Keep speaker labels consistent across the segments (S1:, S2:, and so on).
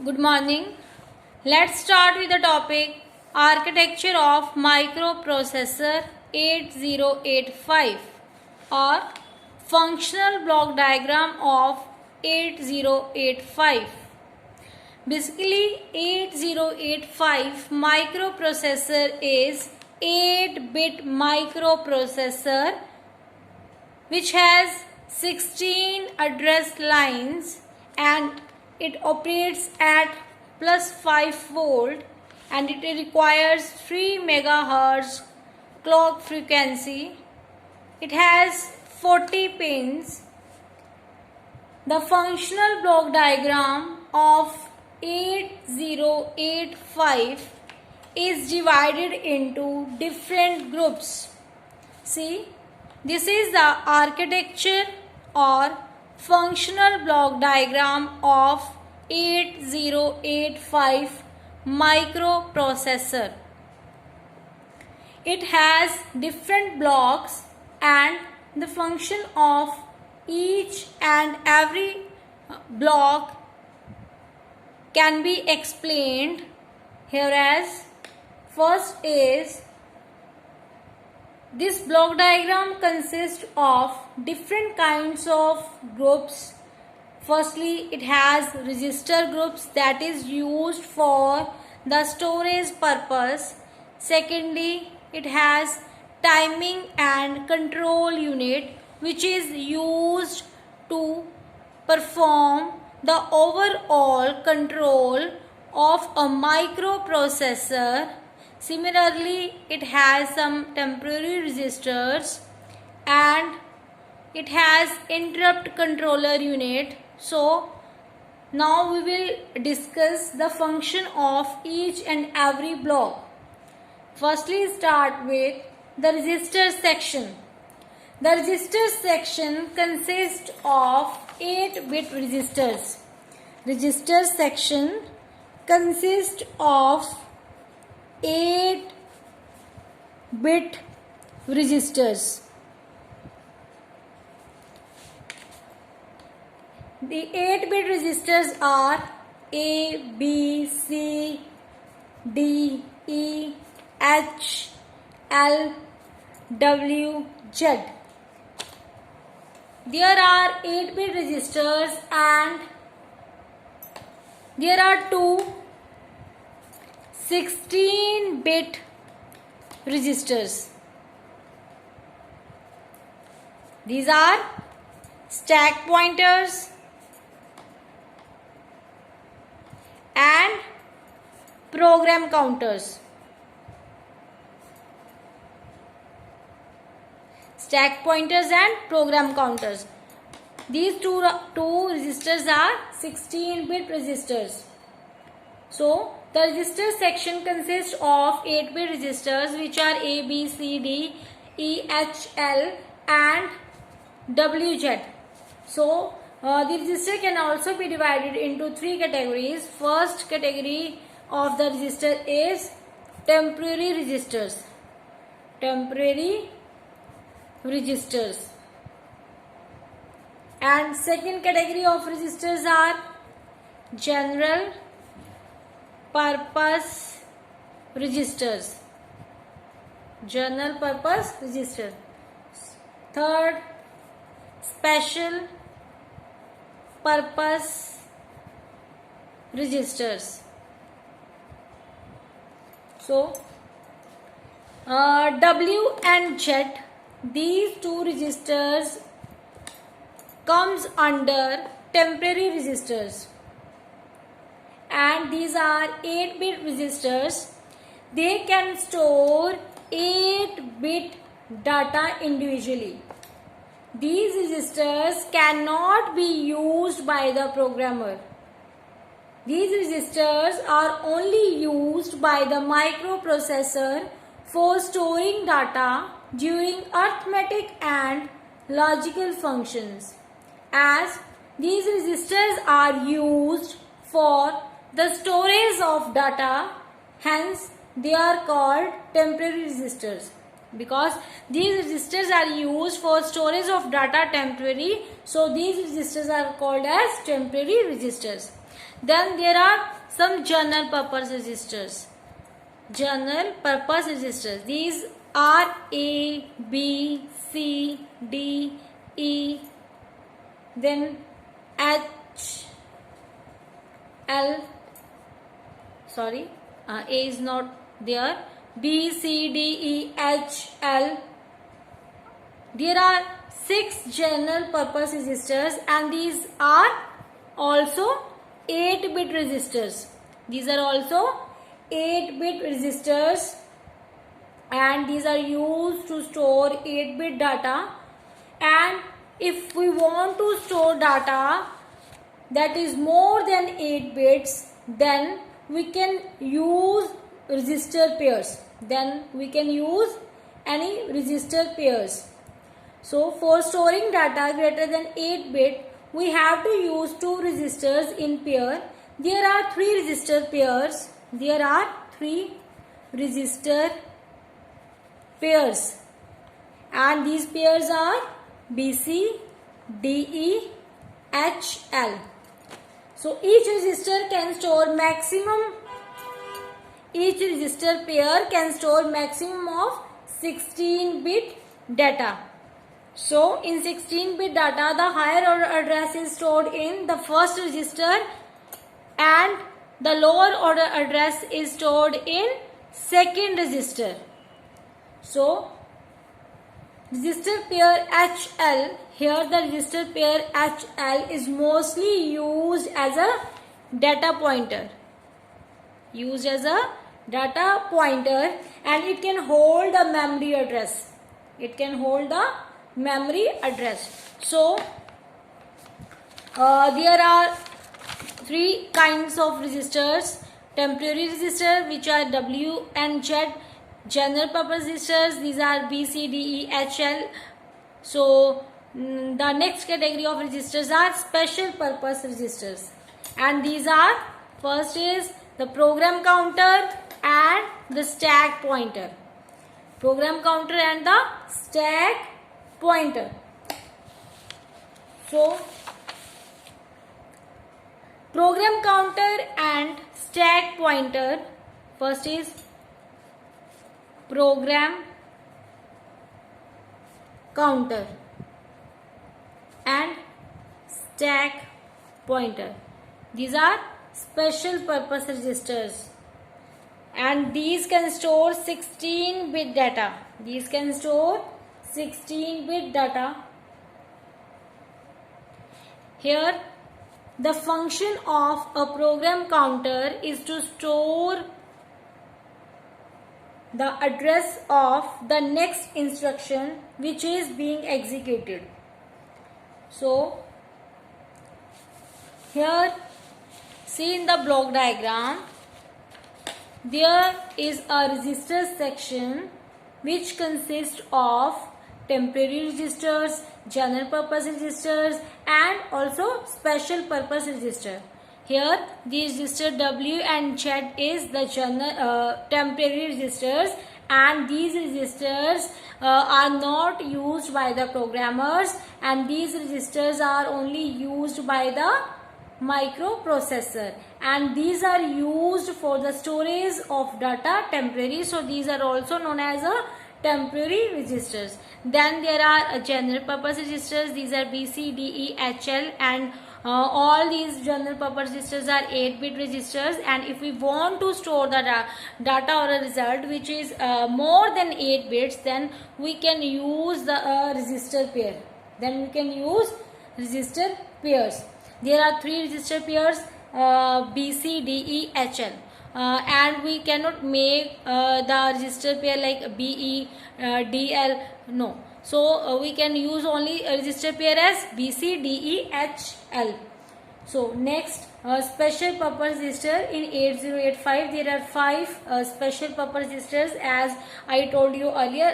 S1: Good morning. Let's start with the topic Architecture of Microprocessor 8085 or Functional Block Diagram of 8085. Basically, 8085 microprocessor is 8-bit microprocessor which has 16 address lines and it operates at plus 5 volt and it requires 3 megahertz clock frequency. It has 40 pins. The functional block diagram of 8085 is divided into different groups. See, this is the architecture or functional block diagram of 8085 microprocessor. It has different blocks and the function of each and every block can be explained here as first is this block diagram consists of different kinds of groups. Firstly, it has register groups that is used for the storage purpose. Secondly, it has timing and control unit which is used to perform the overall control of a microprocessor. Similarly, it has some temporary registers and it has interrupt controller unit. So, now we will discuss the function of each and every block. Firstly, start with the register section. The register section consists of 8-bit registers. Register section consists of 8-bit registers. The 8-bit registers are A, B, C, D, E, H, L, W, Z. There are 8-bit registers and there are two 16-bit registers. These are stack pointers and program counters. Stack pointers and program counters. These two registers are 16-bit registers. So, the register section consists of 8-bit registers which are A, B, C, D, E, H, L and W, Z. So, the register can also be divided into three categories. First category of the register is temporary registers. Temporary registers. And second category of registers are general purpose registers. General purpose register. Third, special purpose registers. So, W and Z, these two registers comes under temporary registers. And these are 8-bit registers. They can store 8-bit data individually. These registers cannot be used by the programmer. These registers are only used by the microprocessor for storing data during arithmetic and logical functions. As these registers are used for the storage of data, hence they are called temporary registers. because these registers are used for storage of data temporary. So these registers are called as temporary registers. Then there are some general purpose registers. General purpose registers. These are A, B, C, D, E, then H, L. Sorry, A is not there. B, C, D, E, H, L. There are 6 general purpose registers, and these are also 8-bit registers. These are also 8-bit registers, and these are used to store 8-bit data. And if we want to store data that is more than 8 bits, then we can use register pairs. Then we can use any register pairs. So for storing data greater than 8 bit, we have to use 2 registers in pair. There are 3 register pairs. There are 3 register pairs, and these pairs are BC, DE, HL. So each register can store maximum. Each register pair can store maximum of 16-bit data. So in 16-bit data, the higher order address is stored in the first register, and the lower order address is stored in second register. So register pair HL, here the register pair HL is mostly used as a data pointer. Used as a data pointer, and it can hold the memory address. It can hold the memory address. So there are 3 kinds of registers. Temporary register, which are W and Z. General purpose registers, these are B, C, D, E, H, L. So the next category of registers are special purpose registers, and these are, first is the program counter and the stack pointer. Program counter and the stack pointer. So program counter and stack pointer. First is program counter and stack pointer. These are special purpose registers, and these can store 16-bit data. These can store 16-bit data. Here the function of a program counter is to store the address of the next instruction which is being executed. So here, see in the block diagram, there is a register section which consists of temporary registers, general purpose registers, and also special purpose register. Here the register W and Z is the temporary registers, and these registers are not used by the programmers, and these registers are only used by the microprocessor, and these are used for the storage of data temporary. So these are also known as a temporary registers. Then there are general purpose registers. These are B, C, D, E, H, L, and all these general purpose registers are 8-bit registers, and if we want to store the data or a result which is more than 8 bits, then we can use the register pair. Then we can use register pairs. There are 3 register pairs, B, C, D, E, H, L. And we cannot make the register pair like B, E, D, L. No. So we can use only a register pair as B, C, D, E, H, L. So next, special purpose register. In 8085 there are 5 special purpose registers, as I told you earlier.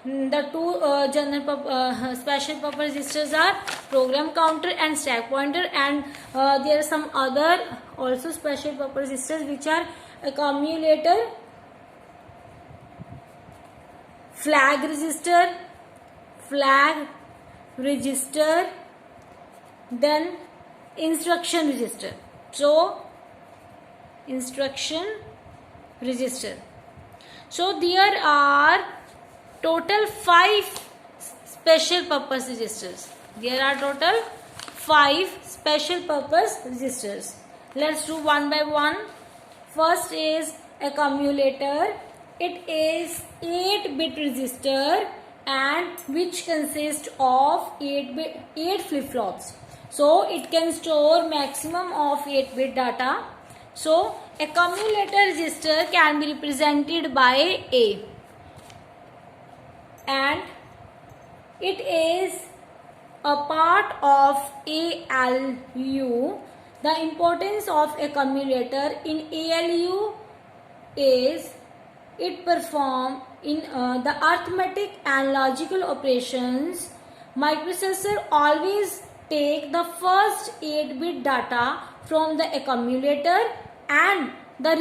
S1: The 2 general special purpose registers are program counter and stack pointer, and there are some other also special purpose registers which are accumulator, flag register, then instruction register. So instruction register. So there are total 5 special purpose registers. There are total 5 special purpose registers. Let's do one by one. First is accumulator. It is 8-bit register and which consists of 8 flip-flops. So it can store maximum of 8-bit data. So accumulator register can be represented by A, and it is a part of ALU. The importance of accumulator in ALU is it perform in the arithmetic and logical operations. Microprocessor always take the first 8-bit data from the accumulator, and the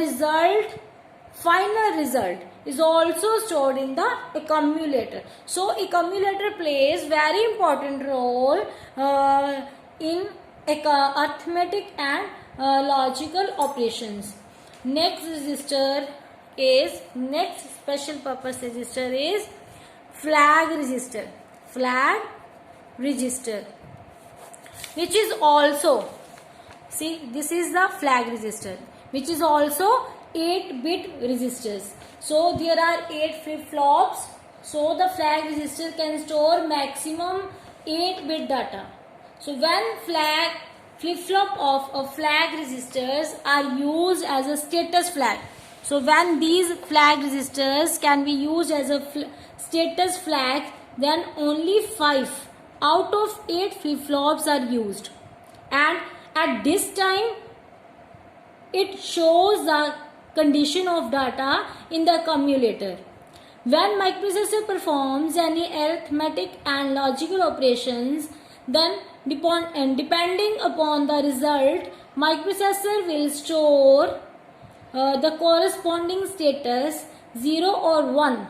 S1: final result is also stored in the accumulator. So accumulator plays very important role in arithmetic and logical operations. Next special purpose register is flag register. Flag register, which is also, see, this is the flag register, which is also 8-bit registers. So there are 8 flip-flops. So the flag register can store maximum 8-bit data. So when flip-flop of a flag registers are used as a status flag. So when these flag registers can be used as a status flag, then only 5 out of 8 flip-flops are used. And at this time, it shows the condition of data in the accumulator. When microprocessor performs any arithmetic and logical operations, then depending upon the result, microprocessor will store the corresponding status 0 or 1.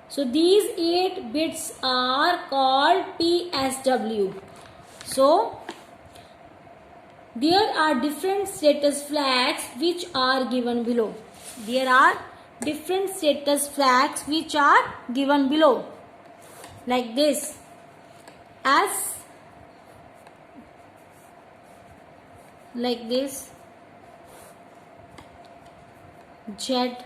S1: So these 8 bits are called PSW. So there are different status flags which are given below. There are different status flags which are given below, like this: S, like this, Z,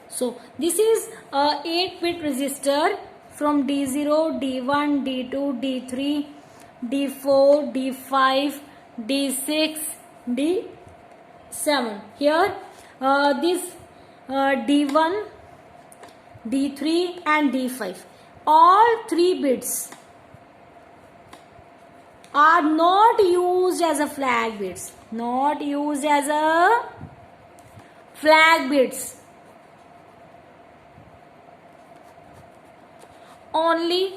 S1: so this is a 8-bit register from D0, D1, D2, D3, D4, D5, D6, D7. Here this D1, D3 and D5. All 3 bits are not used as a flag bits. Not used as a flag bits. Only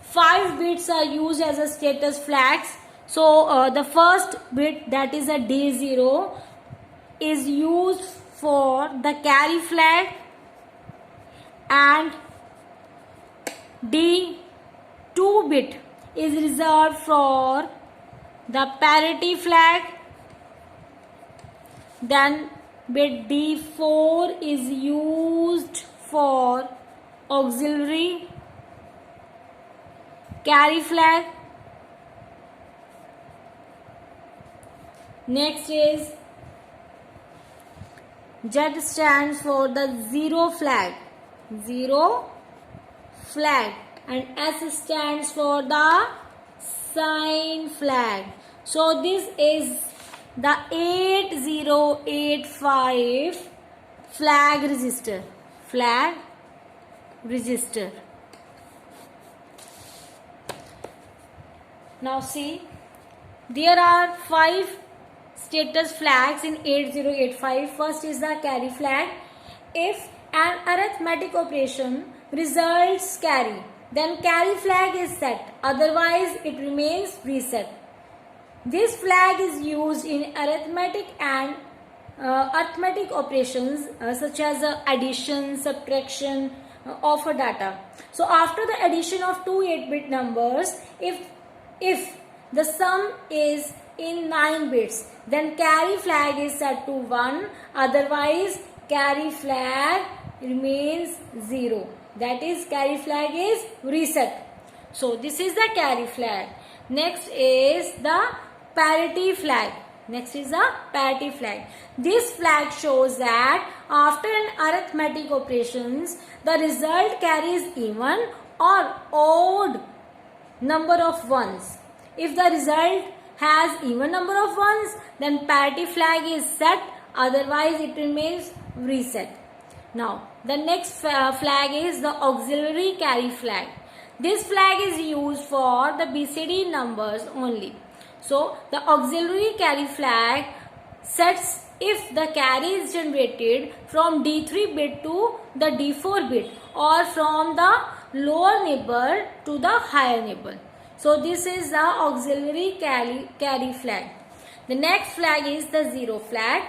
S1: 5 bits are used as a status flags. So the first bit, that is a D0, is used for the carry flag, and D2 bit is reserved for the parity flag. Then bit D4 is used for auxiliary carry flag. Next is Z stands for the zero flag. Zero flag. And S stands for the sign flag. So this is the 8085 flag register. Flag register. Now see, there are 5 status flags in 8085. First is the carry flag. If an arithmetic operation results carry, then carry flag is set, otherwise it remains reset. This flag is used in arithmetic and arithmetic operations such as addition, subtraction, of a data. So after the addition of two 8-bit numbers, if the sum is in 9 bits, then carry flag is set to 1, otherwise carry flag remains 0. That is, carry flag is reset. So this is the carry flag. Next is the parity flag. This flag shows that after an arithmetic operations, the result carries even or odd number of ones. If the result has even number of ones, then parity flag is set, otherwise it remains reset. Now the next flag is the auxiliary carry flag. This flag is used for the BCD numbers only. So the auxiliary carry flag sets if the carry is generated from D3 bit to the D4 bit or from the lower neighbor to the higher neighbor. So this is the auxiliary carry flag. The next flag is the zero flag.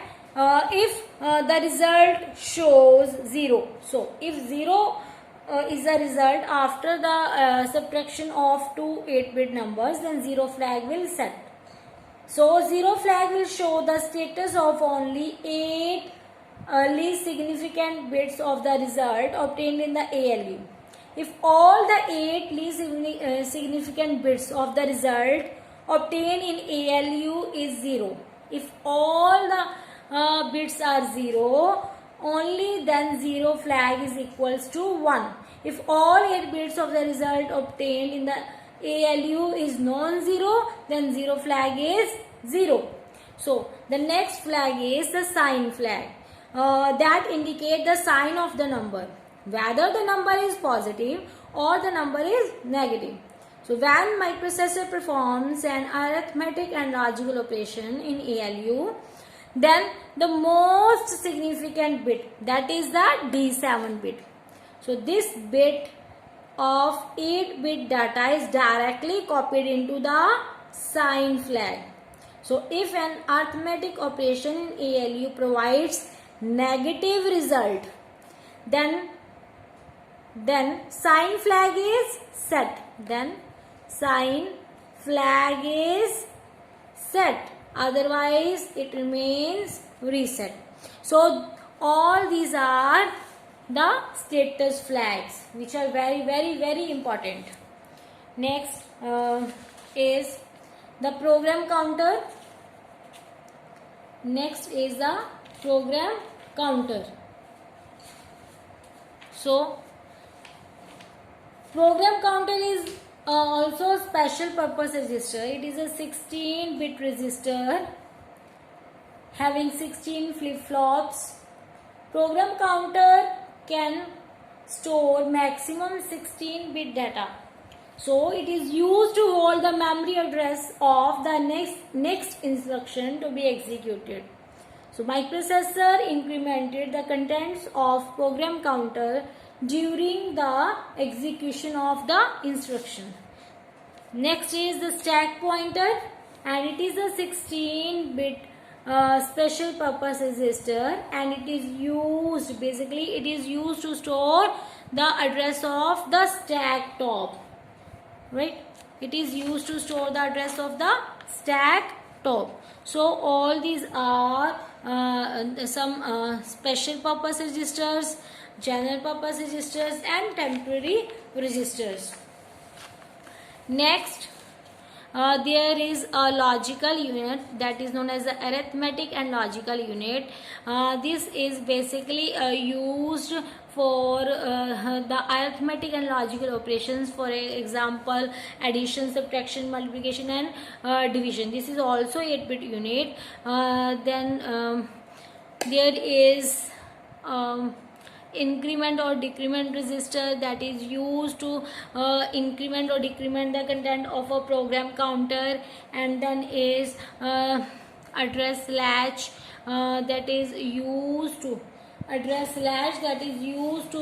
S1: If the result shows 0. So if 0 is the result after the subtraction of two 8-bit numbers, then 0 flag will set. So 0 flag will show the status of only 8 least significant bits of the result obtained in the ALU. If all the 8 least significant bits of the result obtained in ALU is 0, if all the bits are 0, only then 0 flag is equals to 1. If all 8 bits of the result obtained in the ALU is non-zero, then 0 flag is 0. So the next flag is the sign flag that indicate the sign of the number, whether the number is positive or the number is negative. So when microprocessor performs an arithmetic and logical operation in ALU, then the most significant bit, that is the D7 bit. So this bit of 8-bit data is directly copied into the sign flag. So if an arithmetic operation in ALU provides negative result, then sign flag is set. Otherwise it remains reset. So all these are the status flags, which are very, very, very important. Next is the program counter. So program counter is also a special purpose register. It is a 16-bit register having 16 flip-flops. Program counter can store maximum 16-bit data. So it is used to hold the memory address of the next instruction to be executed. So microprocessor incremented the contents of program counter during the execution of the instruction. Next is the stack pointer, and it is a 16-bit special purpose register, and it is used to store the address of the stack top. Right? It is used to store the address of the stack top. So all these are some special purpose registers, general purpose registers, and temporary registers. Next, there is a logical unit that is known as the arithmetic and logical unit. This is basically used for the arithmetic and logical operations, for example addition, subtraction, multiplication, and division. This is also 8-bit unit. Then there is increment or decrement register that is used to increment or decrement the content of a program counter. And then is address latch that is used to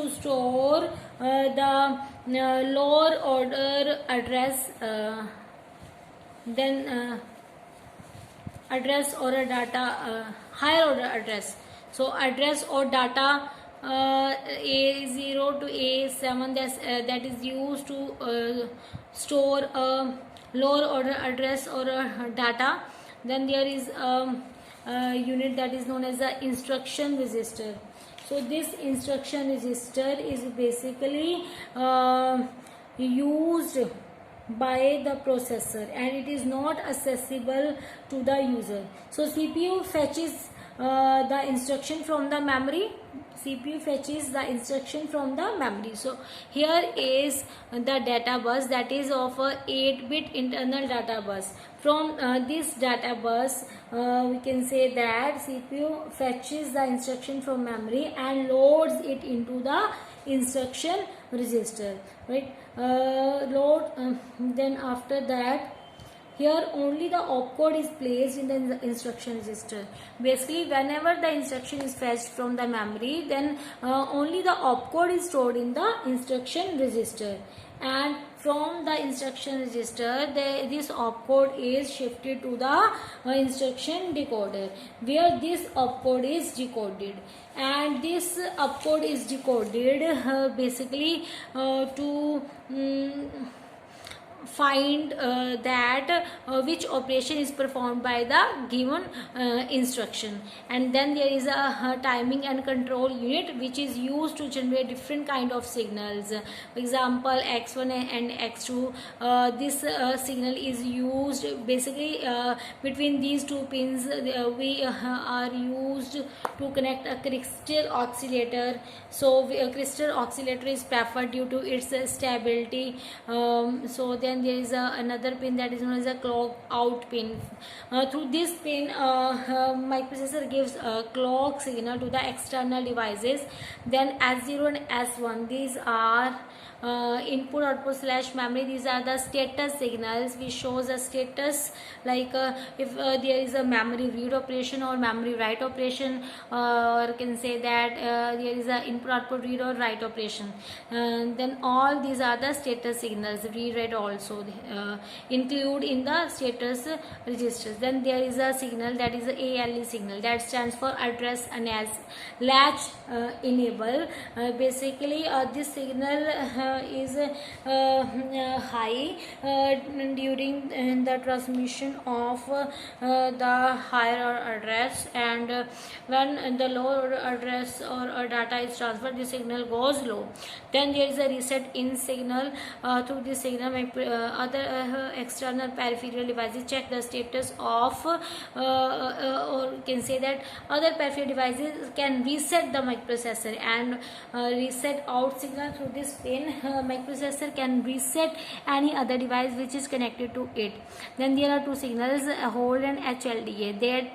S1: store the lower order address, then address or a data higher order address. So address or data A0 to A7, that is used to store a lower order address or data. Then there is a unit that is known as the instruction register. So this instruction register is basically used by the processor, and it is not accessible to the user. So CPU fetches the instruction from the memory. CPU fetches the instruction from the memory. So here is the data bus, that is of a 8-bit internal data bus. From this data bus, we can say that CPU fetches the instruction from memory and loads it into the instruction register, right? Then after that, here only the opcode is placed in the instruction register. Basically, whenever the instruction is fetched from the memory, then only the opcode is stored in the instruction register, and from the instruction register this opcode is shifted to the instruction decoder, where this opcode is decoded. And this opcode is decoded basically to find that which operation is performed by the given instruction. And then there is a timing and control unit which is used to generate different kind of signals. For example, x1 and x2, this signal is used basically between these two pins. We are used to connect a crystal oscillator. So a crystal oscillator is preferred due to its stability. So then there is another pin that is known as a clock out pin. Through this pin, microprocessor gives a clock signal to the external devices. Then S0 and S1, these are input output slash memory. These are the status signals which shows a status, like if there is a memory read operation or memory write operation, or can say that there is a input output read or write operation. Then all these are the status signals. Read write also include in the status registers. Then there is a signal that is a ALE signal, that stands for address and as latch enable. Basically this signal is high during the transmission of the higher address, and when the lower address or data is transferred, the signal goes low. Then there is a reset in signal. Through this signal, other external peripheral devices check the status of or can say that other peripheral devices can reset the microprocessor and reset out signal. Through this pin, microprocessor can reset any other device which is connected to it. Then there are two signals, hold and HLDA.